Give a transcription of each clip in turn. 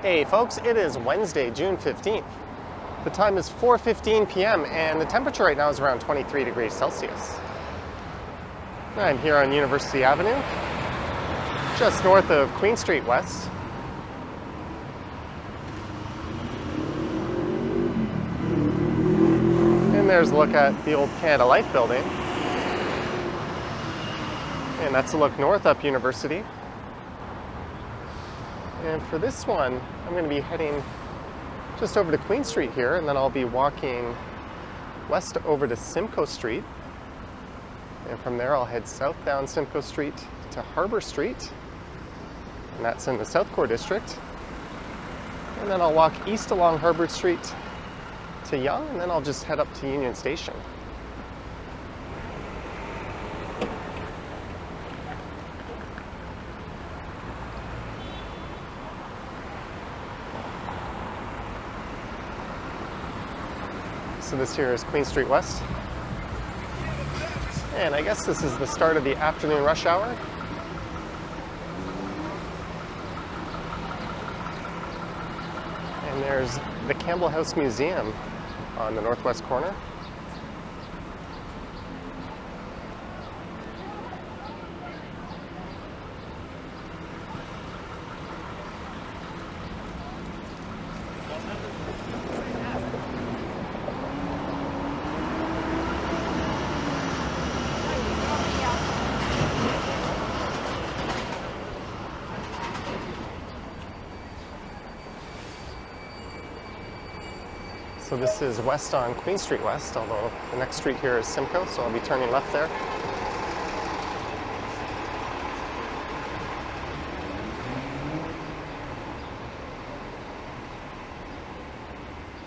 Hey folks, it is Wednesday, June 15th. The time is 4:15 p.m. and the temperature right now is around 23 degrees Celsius. I'm here on University Avenue, just north of Queen Street West. And there's a look at the old Canada Life building. And that's a look north up University. And for this one, I'm going to be heading just over to Queen Street here, and then I'll be walking west over to Simcoe Street. And from there, I'll head south down Simcoe Street to Harbour Street, and that's in the South Core District. And then I'll walk east along Harbour Street to Yonge, and then I'll just head up to Union Station. So this here is Queen Street West. And I guess this is the start of the afternoon rush hour. And there's the Campbell House Museum on the northwest corner. So this is west on Queen Street West, although the next street here is Simcoe, so I'll be turning left there.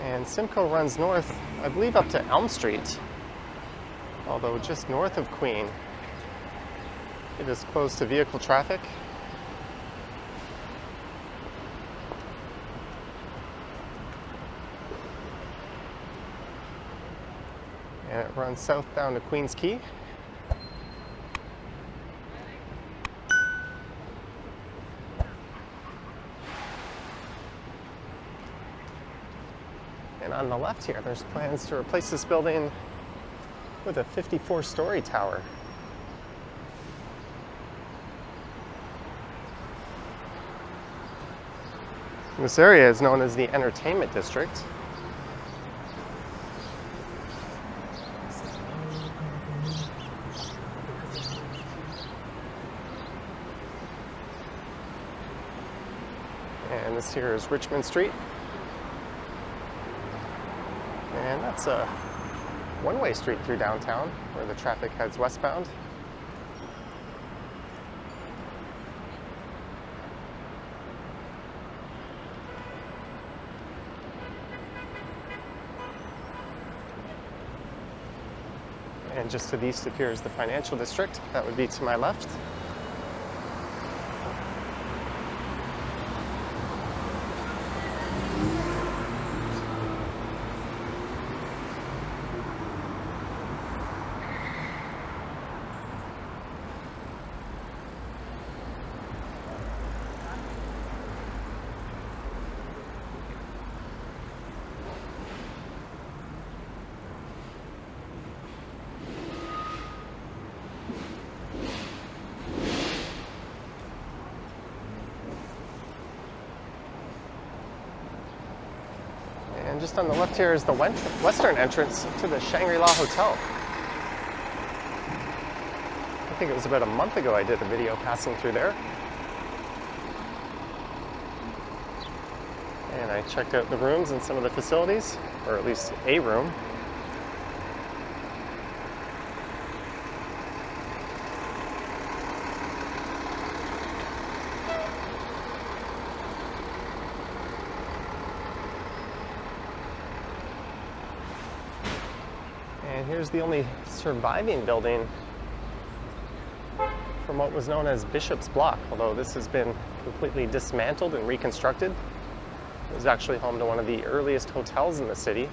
And Simcoe runs north, I believe, up to Elm Street, although just north of Queen, it is closed to vehicle traffic. And it runs south down to Queens Quay. And on the left here, there's plans to replace this building with a 54-story tower. This area is known as the Entertainment District. And this here is Richmond Street. And that's a one-way street through downtown where the traffic heads westbound. And just to the east appears the Financial District. That would be to my left. And just on the left here is the western entrance to the Shangri-La Hotel. I think it was about a month ago I did a video passing through there. And I checked out the rooms and some of the facilities, or at least a room. And here's the only surviving building from what was known as Bishop's Block, although this has been completely dismantled and reconstructed. It was actually home to one of the earliest hotels in the city,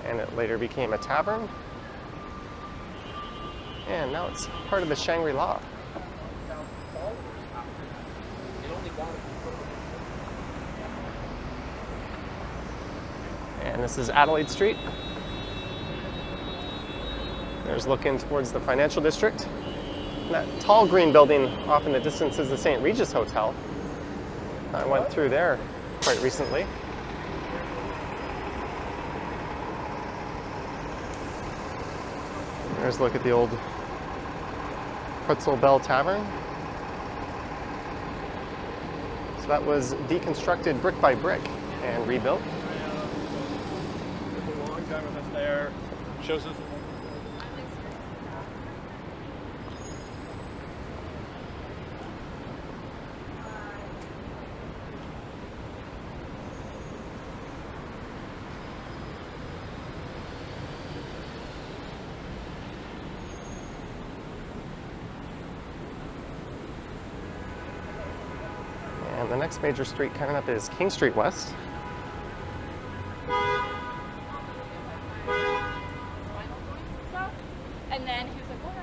and it later became a tavern. And now it's part of the Shangri-La. And this is Adelaide Street. There's looking towards the financial district. And that tall green building off in the distance is the St. Regis Hotel. I went through there quite recently. There's a look at the old Pretzel Bell Tavern. So that was deconstructed brick by brick and rebuilt. A long time with us there. Shows us. And the next major street coming up is King Street West. And then he was like, what?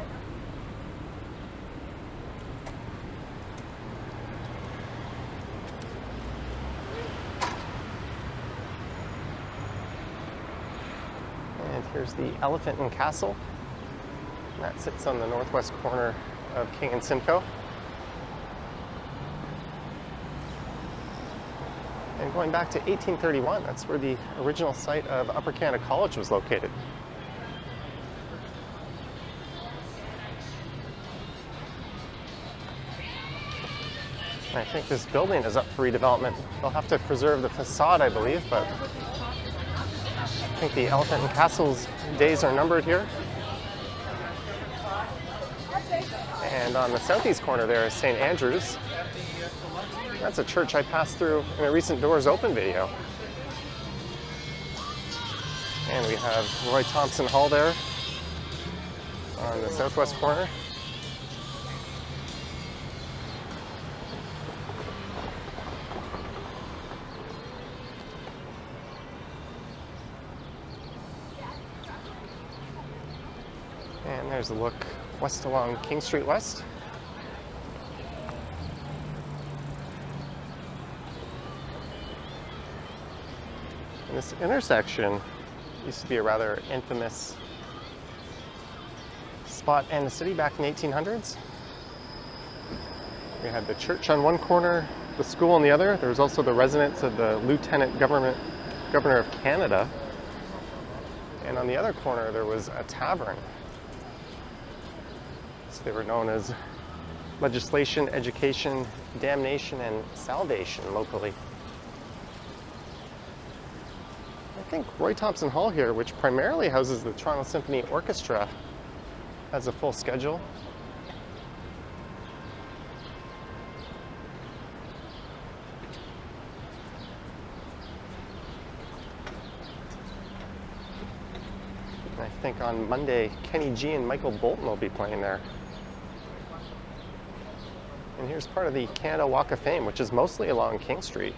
And here's the Elephant and Castle. And that sits on the northwest corner of King and Simcoe. And going back to 1831, that's where the original site of Upper Canada College was located. And I think this building is up for redevelopment. They'll have to preserve the facade, I believe, but I think the Elephant and Castle's days are numbered here. And on the southeast corner there is St. Andrew's. That's a church I passed through in a recent Doors Open video. And we have Roy Thompson Hall there on the southwest corner. And there's a look west along King Street West. And this intersection used to be a rather infamous spot in the city back in the 1800s. We had the church on one corner, the school on the other. There was also the residence of the Lieutenant Governor of Canada. And on the other corner there was a tavern. So they were known as Legislation, Education, Damnation, and Salvation locally. I think Roy Thompson Hall here, which primarily houses the Toronto Symphony Orchestra, has a full schedule. And I think on Monday, Kenny G and Michael Bolton will be playing there. And here's part of the Canada Walk of Fame, which is mostly along King Street.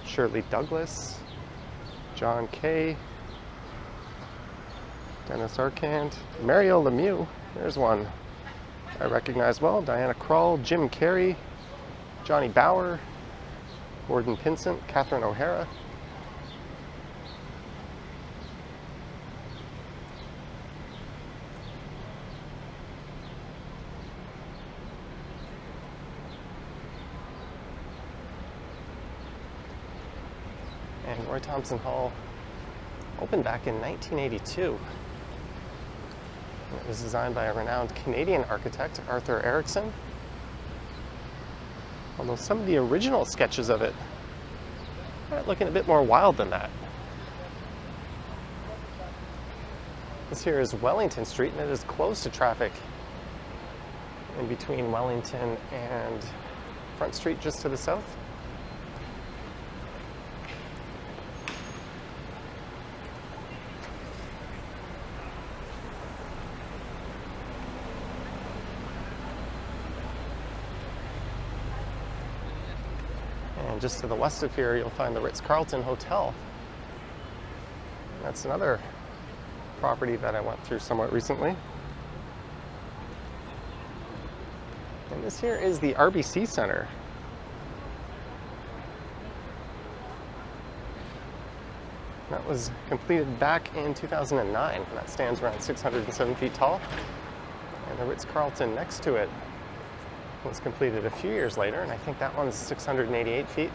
Shirley Douglas, John Kay, Dennis Arcand, Mario Lemieux, there's one I recognize well, Diana Krall, Jim Carrey, Johnny Bauer, Gordon Pinsent, Catherine O'Hara. And Roy Thompson Hall opened back in 1982. And it was designed by a renowned Canadian architect, Arthur Erickson. Although some of the original sketches of it are looking a bit more wild than that. This here is Wellington Street, and it is closed to traffic in between Wellington and Front Street just to the south. And just to the west of here, you'll find the Ritz-Carlton Hotel. That's another property that I went through somewhat recently. And this here is the RBC Center. That was completed back in 2009, and that stands around 607 feet tall. And the Ritz-Carlton next to it was completed a few years later, and I think that one's 688 feet.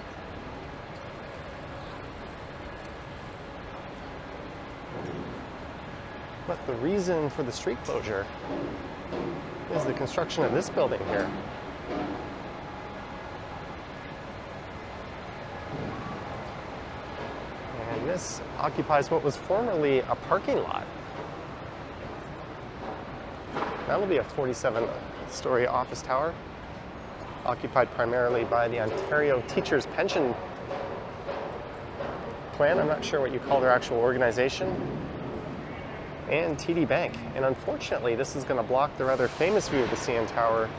But the reason for the street closure is the construction of this building here. And this occupies what was formerly a parking lot. That'll be a 47-story office tower, occupied primarily by the Ontario Teachers' Pension Plan. I'm not sure what you call their actual organization. And TD Bank. And unfortunately, this is going to block the rather famous view of the CN Tower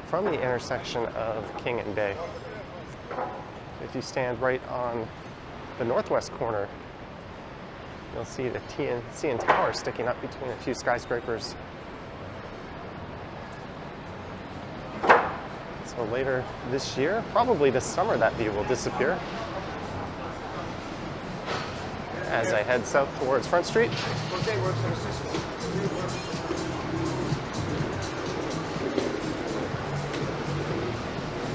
from the intersection of King and Bay. If you stand right on the northwest corner, you'll see the CN Tower sticking up between a few skyscrapers. So later this year, probably this summer, that view will disappear. As I head south towards Front Street.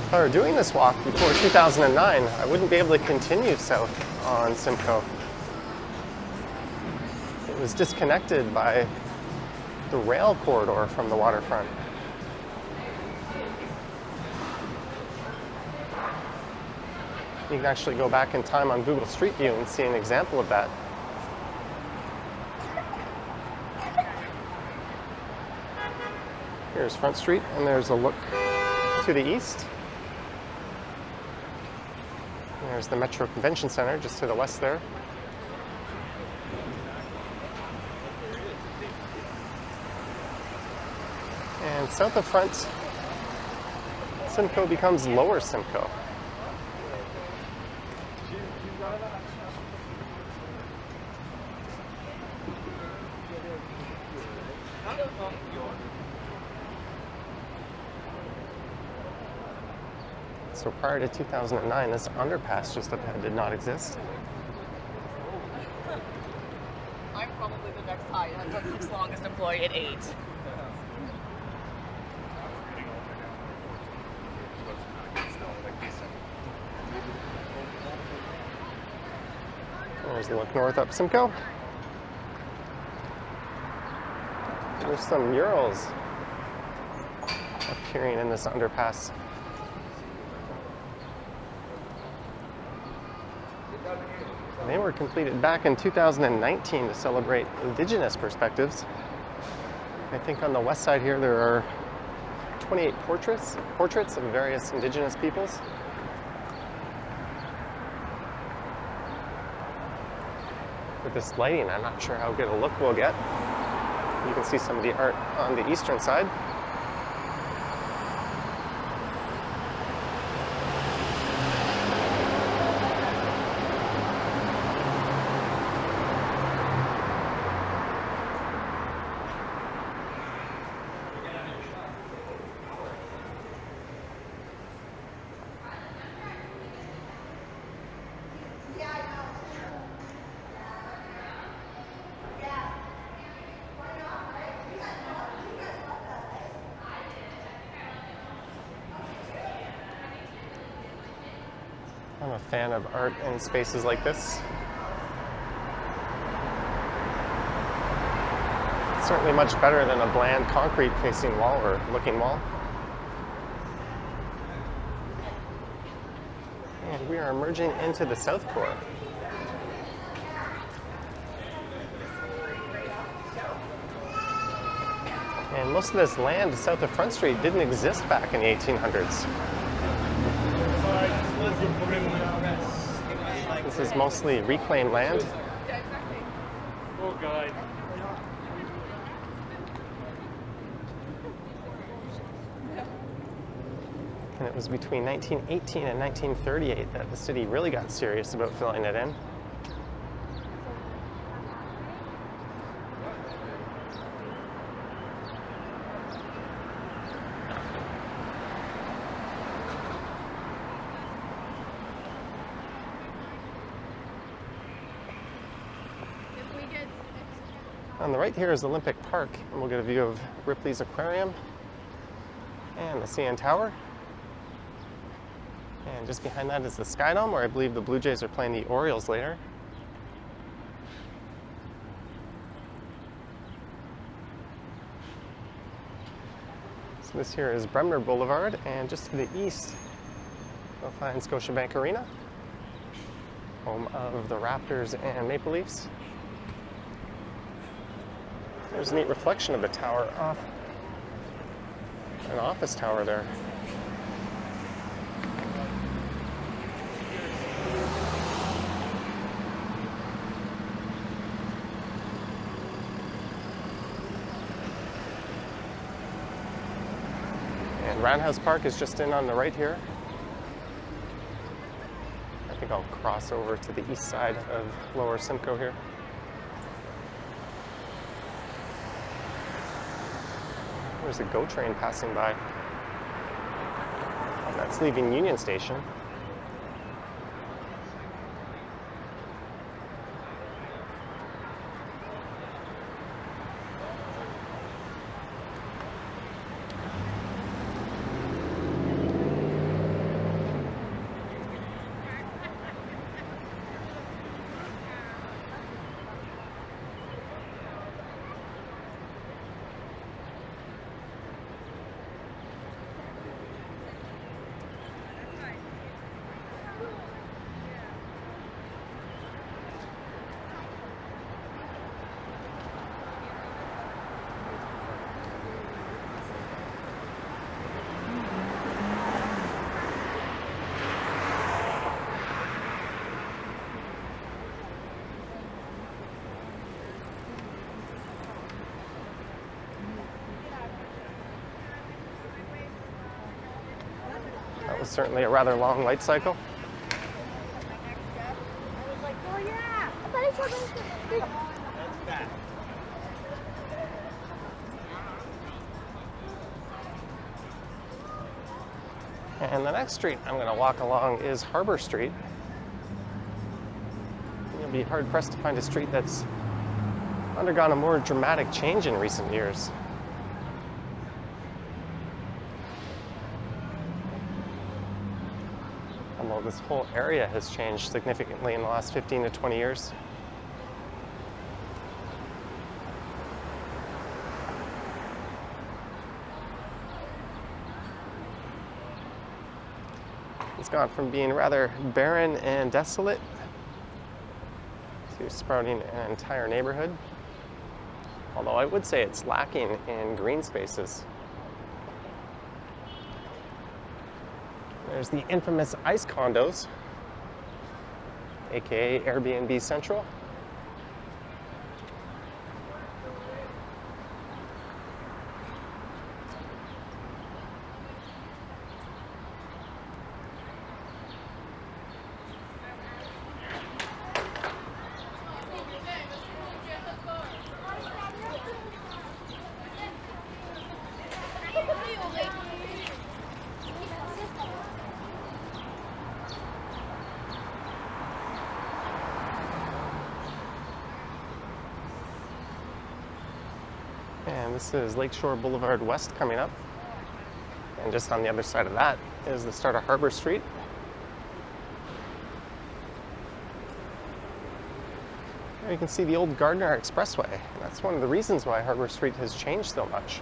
If I were doing this walk before 2009, I wouldn't be able to continue south on Simcoe. It was disconnected by the rail corridor from the waterfront. You can actually go back in time on Google Street View and see an example of that. Here's Front Street, and there's a look to the east. There's the Metro Convention Center just to the west there. And south of Front, Simcoe becomes Lower Simcoe. So prior to 2009, this underpass just up ahead did not exist. I'm probably the next high. I'm the next longest employee at 8. There's a look north up Simcoe. There's some murals appearing in this underpass. They were completed back in 2019 to celebrate Indigenous perspectives. I think on the west side here there are 28 portraits of various Indigenous peoples. With this lighting, I'm not sure how good a look we'll get. You can see some of the art on the eastern side. I'm a fan of art in spaces like this. It's certainly much better than a bland concrete facing wall or looking wall. And we are emerging into the South Core. And most of this land south of Front Street didn't exist back in the 1800s. This is mostly reclaimed land. Oh, God. And it was between 1918 and 1938 that the city really got serious about filling it in. On the right here is Olympic Park, and we'll get a view of Ripley's Aquarium and the CN Tower. And just behind that is the Sky Dome, where I believe the Blue Jays are playing the Orioles later. So this here is Bremner Boulevard, and just to the east, you'll find Scotiabank Arena, home of the Raptors and Maple Leafs. There's a neat reflection of the tower off an office tower there. And Roundhouse Park is just in on the right here. I think I'll cross over to the east side of Lower Simcoe here. There's a GO train passing by. And that's leaving Union Station. That was certainly a rather long light cycle. And the next street I'm going to walk along is Harbour Street. You'll be hard pressed to find a street that's undergone a more dramatic change in recent years. Although this whole area has changed significantly in the last 15 to 20 years. It's gone from being rather barren and desolate to sprouting an entire neighborhood. Although I would say it's lacking in green spaces. There's the infamous ICE condos, aka Airbnb Central. And this is Lakeshore Boulevard West coming up. And just on the other side of that is the start of Harbour Street. There you can see the old Gardner Expressway. And that's one of the reasons why Harbour Street has changed so much.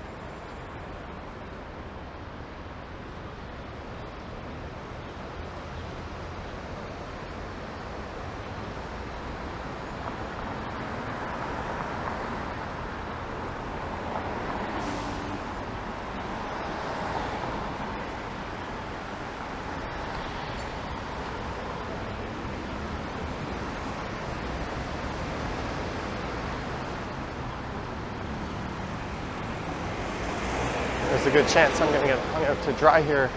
There's a good chance I'm going to get hung out to dry here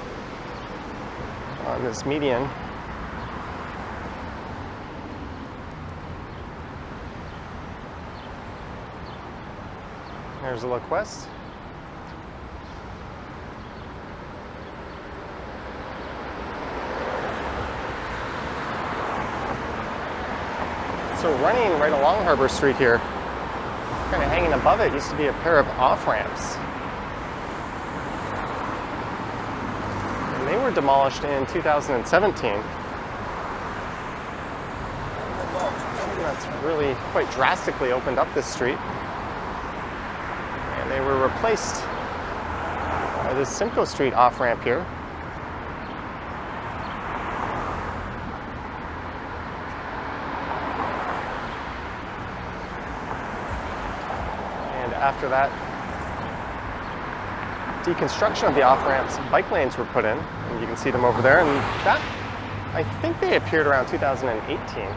on this median. There's a look west. So running right along Harbour Street here, Kind of hanging above it used to be a pair of off-ramps. And they were demolished in 2017. And that's really quite drastically opened up this street. And they were replaced by this Simcoe Street off-ramp here. After that deconstruction of the off-ramps, bike lanes were put in, and you can see them over there, and that, I think they appeared around 2018.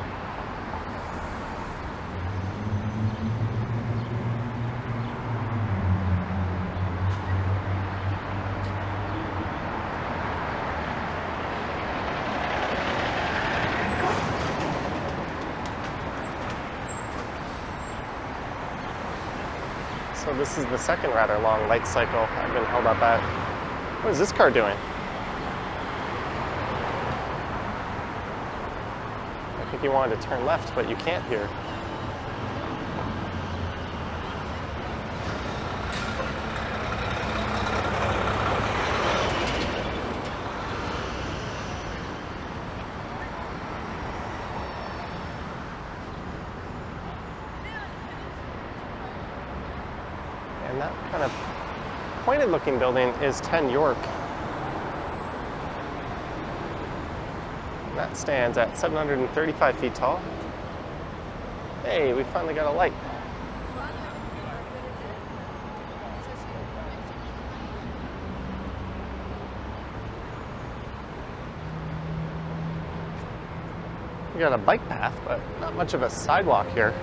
So this is the second rather long light cycle I've been held up at. What is this car doing? I think you wanted to turn left, but you can't here. And that kind of pointed looking building is 10 York. And that stands at 735 feet tall. Hey, we finally got a light. We got a bike path, but not much of a sidewalk here.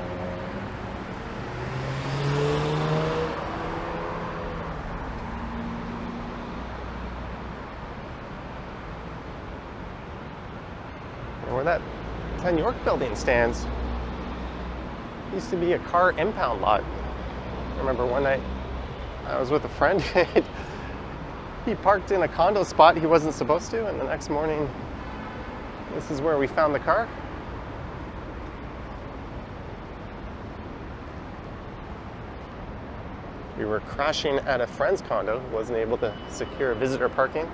Where that 10 York building stands used to be a car impound lot. I remember one night I was with a friend. He parked in a condo spot he wasn't supposed to, and the next morning this is where we found the car. We were crashing at a friend's condo who wasn't able to secure visitor parking.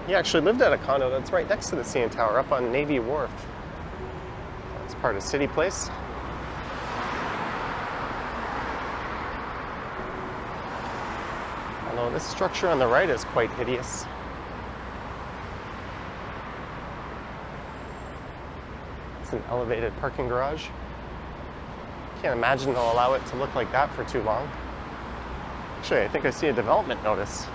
He actually lived at a condo that's right next to the CN Tower up on Navy Wharf. It's part of City Place. Although this structure on the right is quite hideous. It's an elevated parking garage. Can't imagine they'll allow it to look like that for too long. Actually, I think I see a development notice.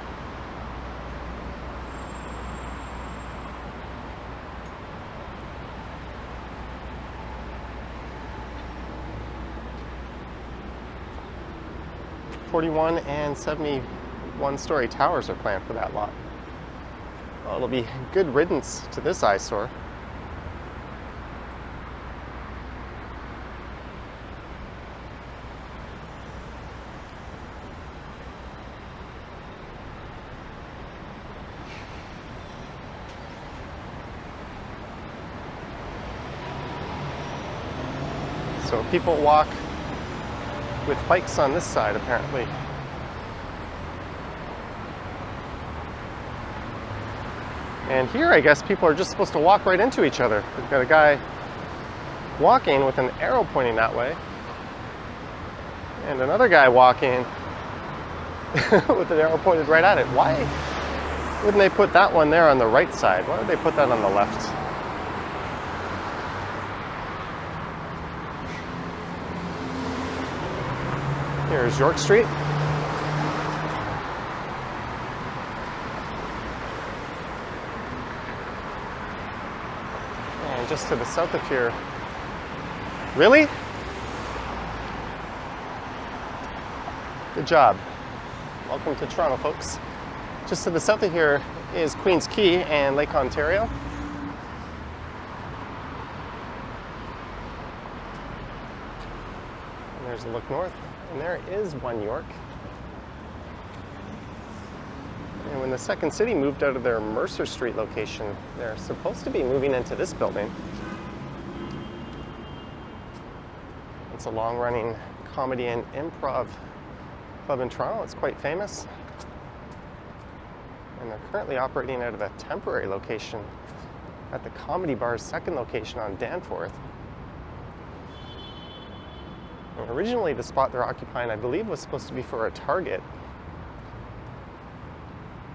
.41 and 71-story towers are planned for that lot. Well, it'll be good riddance to this eyesore. So people walk with bikes on this side, apparently. And here, I guess, people are just supposed to walk right into each other. We've got a guy walking with an arrow pointing that way, and another guy walking with an arrow pointed right at it. Why wouldn't they put that one there on the right side? Why would they put that on the left? Here's York Street. And just to the south of here. Really? Good job. Welcome to Toronto, folks. Just to the south of here is Queen's Quay and Lake Ontario. And there's a look north. And there is 1 York. And when the Second City moved out of their Mercer Street location, they're supposed to be moving into this building. It's a long-running comedy and improv club in Toronto. It's quite famous. And they're currently operating out of a temporary location at the Comedy Bar's second location on Danforth. And originally, the spot they're occupying, I believe, was supposed to be for a Target,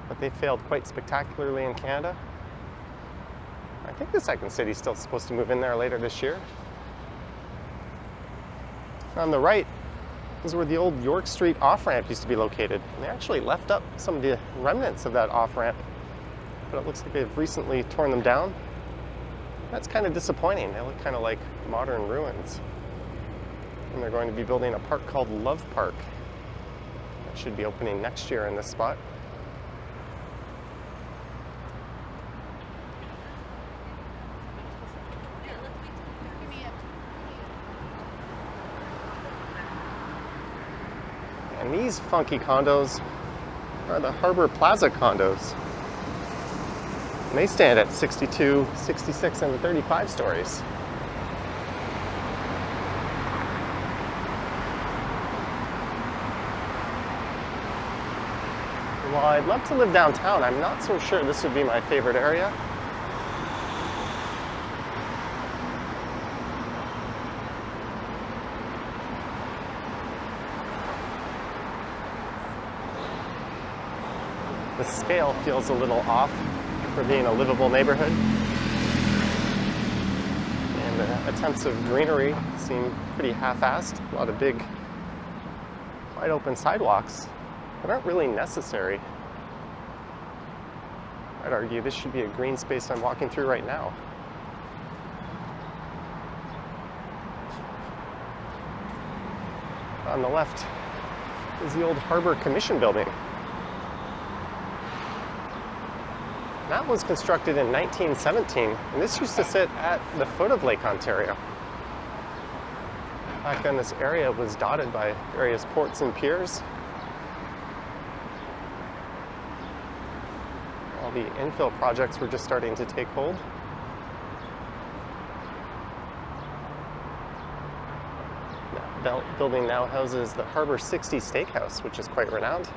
but they failed quite spectacularly in Canada. I think the second city's still supposed to move in there later this year. On the right is where the old York Street off-ramp used to be located. And they actually left up some of the remnants of that off-ramp, but it looks like they've recently torn them down. That's kind of disappointing. They look kind of like modern ruins. And they're going to be building a park called Love Park. That should be opening next year in this spot. And these funky condos are the Harbour Plaza condos. And they stand at 62, 66, and 35 stories. While I'd love to live downtown, I'm not so sure this would be my favorite area. The scale feels a little off for being a livable neighborhood. And the attempts of greenery seem pretty half-assed. A lot of big, wide open sidewalks that aren't really necessary. I'd argue this should be a green space I'm walking through right now. On the left is the old Harbour Commission building. That was constructed in 1917, and this used to sit at the foot of Lake Ontario. Back then, this area was dotted by various ports and piers. All the infill projects were just starting to take hold. The building now houses the Harbour 60 Steakhouse, which is quite renowned.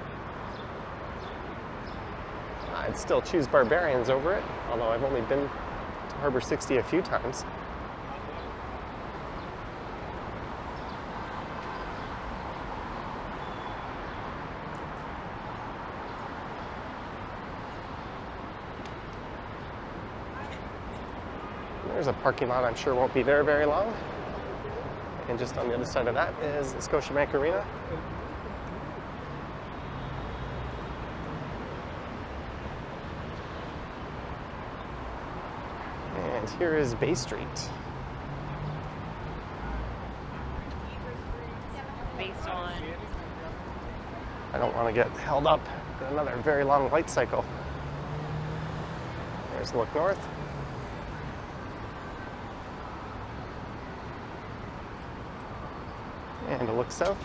I'd still choose Barbarians over it, although I've only been to Harbour 60 a few times. There's a parking lot I'm sure won't be there very long. And just on the other side of that is the Scotiabank Arena. And here is Bay Street. Based on I don't want to get held up in another very long light cycle. There's Look North. And a look south.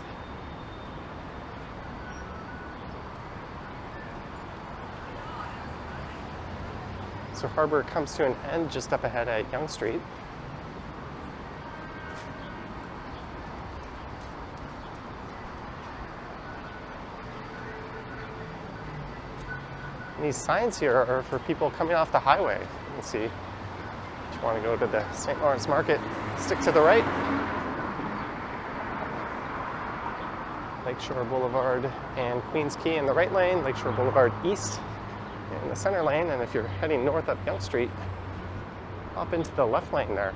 So Harbour comes to an end just up ahead at Yonge Street. And these signs here are for people coming off the highway. You can see if you want to go to the St. Lawrence Market, stick to the right. Lakeshore Boulevard and Queens Quay in the right lane, Lakeshore Boulevard East in the center lane, and if you're heading north up Yonge Street, hop into the left lane there.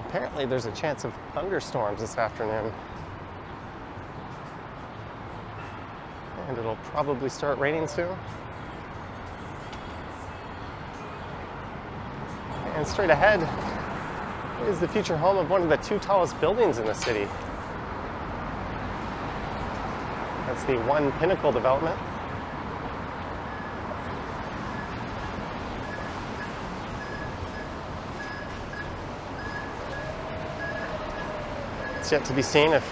Apparently there's a chance of thunderstorms this afternoon. And it'll probably start raining soon. And straight ahead is the future home of one of the two tallest buildings in the city. That's the One Pinnacle development. It's yet to be seen if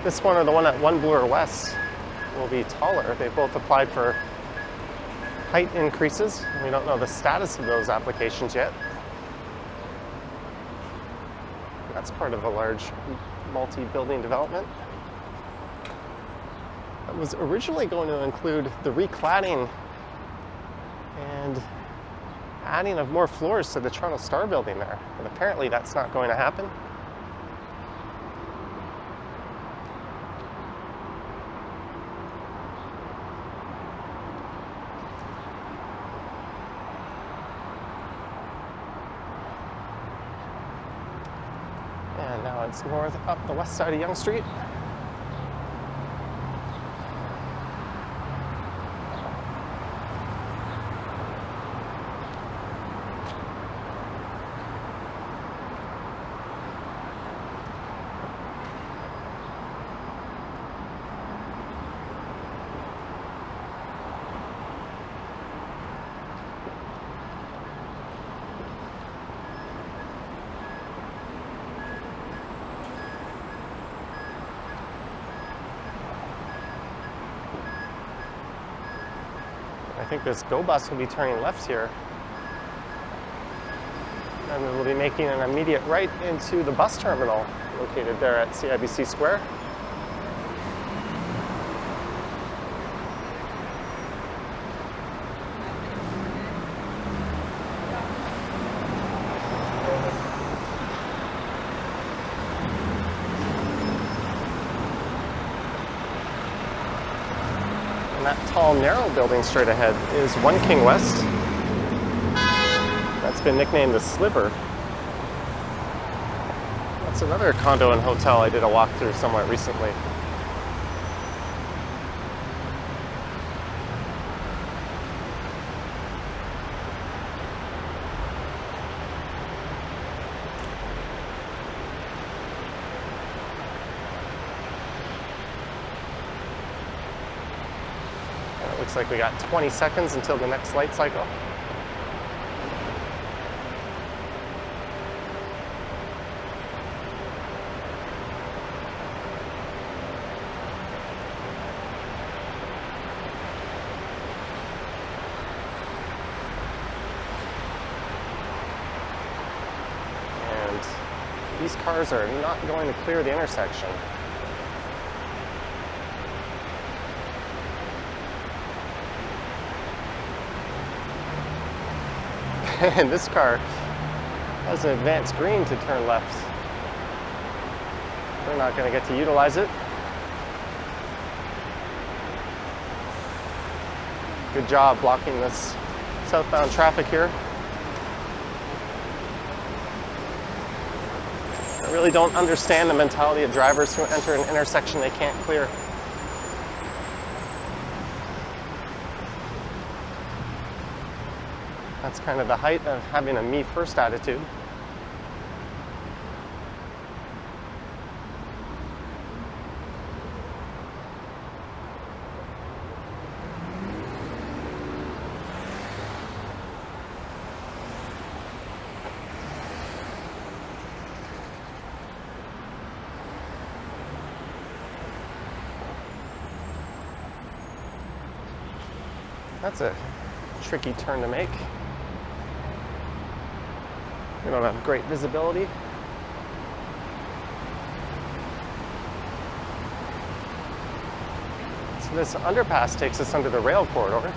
this one or the one at One Bloor West will be taller. They both applied for height increases. We don't know the status of those applications yet. That's part of a large multi-building development that was originally going to include the recladding and adding of more floors to the Toronto Star building there. But apparently that's not going to happen. And now it's north up the west side of Yonge Street. I think this GO bus will be turning left here. And we'll be making an immediate right into the bus terminal located there at CIBC Square. And that tall, narrow building straight ahead is 1 King West. That's been nicknamed the Sliver. That's another condo and hotel I did a walkthrough somewhat recently. Looks like we got 20 seconds until the next light cycle. And these cars are not going to clear the intersection. And this car has an advanced green to turn left. We're not going to get to utilize it. Good job blocking this southbound traffic here. I really don't understand the mentality of drivers who enter an intersection they can't clear. That's kind of the height of having a me first attitude. That's a tricky turn to make. We don't have great visibility. So this underpass takes us under the rail corridor.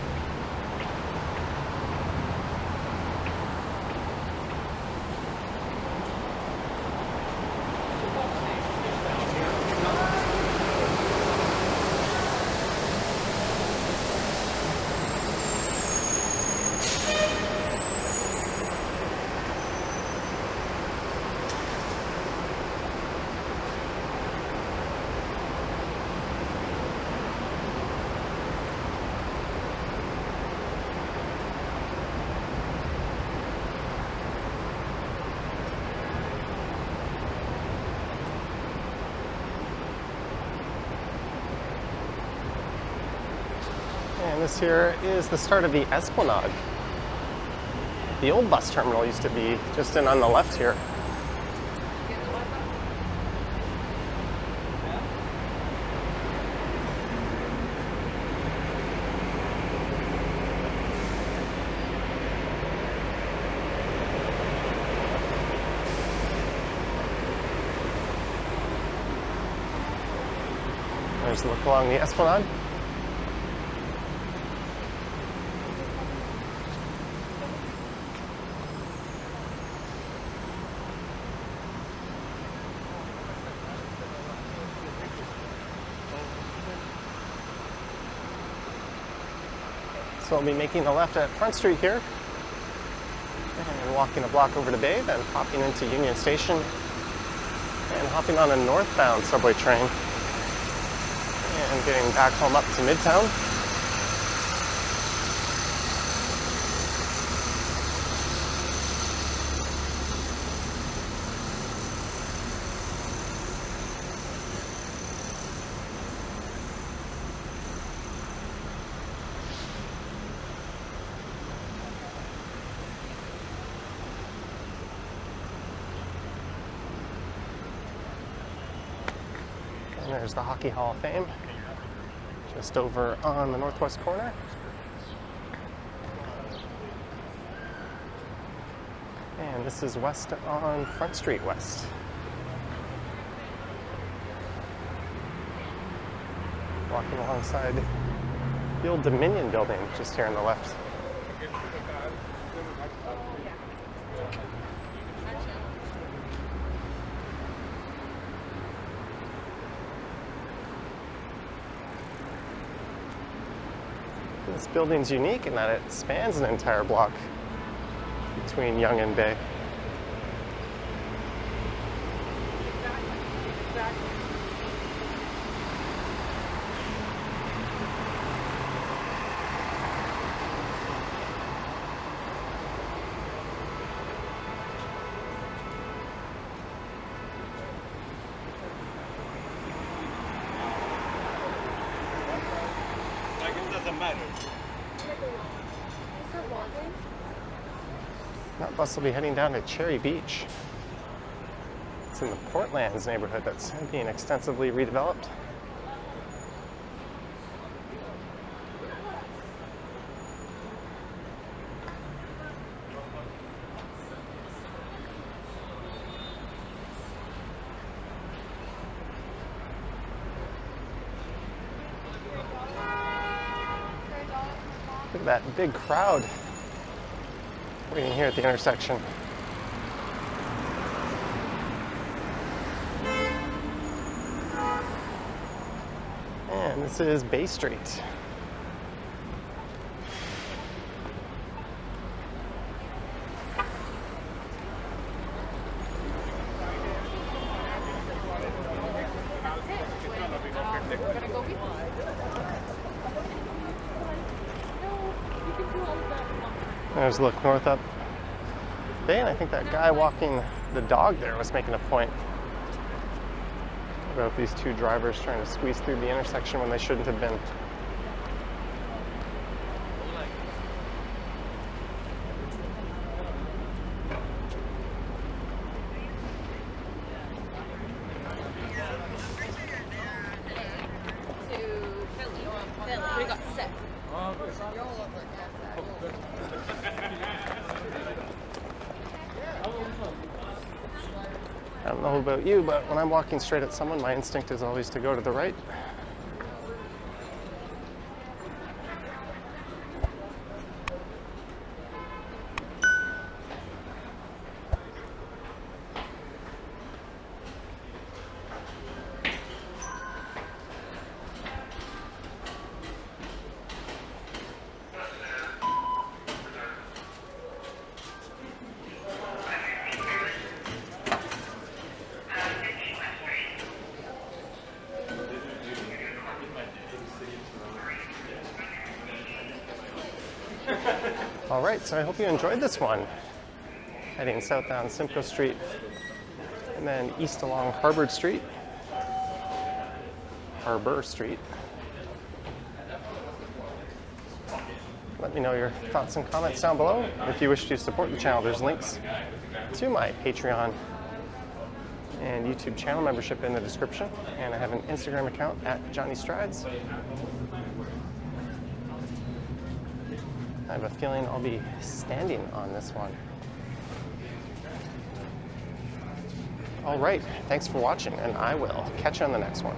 And this here is the start of the Esplanade. The old bus terminal used to be just in on the left here. There's a look along the Esplanade. So I'll be making a left at Front Street here and walking a block over to Bay, then hopping into Union Station and hopping on a northbound subway train and getting back home up to Midtown. And there's the Hockey Hall of Fame, just over on the northwest corner. And this is west on Front Street West. Walking alongside the old Dominion building, just here on the left. This building's unique in that it spans an entire block between Yonge and Bay. That bus will be heading down to Cherry Beach. It's in the Portlands neighborhood that's being extensively redeveloped. Look at that big crowd waiting here at the intersection. And this is Bay Street. There's a look north up Bay, and I think that guy walking the dog there was making a point about these two drivers trying to squeeze through the intersection when they shouldn't have been. We got sick. I don't know about you, but when I'm walking straight at someone, my instinct is always to go to the right. All right, so I hope you enjoyed this one. Heading south down Simcoe Street and then east along Harbour Street. Harbour Street. Let me know your thoughts and comments down below. If you wish to support the channel, there's links to my Patreon and YouTube channel membership in the description. And I have an Instagram account at Johnny Strides. I have a feeling I'll be standing on this one. All right, thanks for watching, and I will catch you on the next one.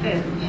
Finch.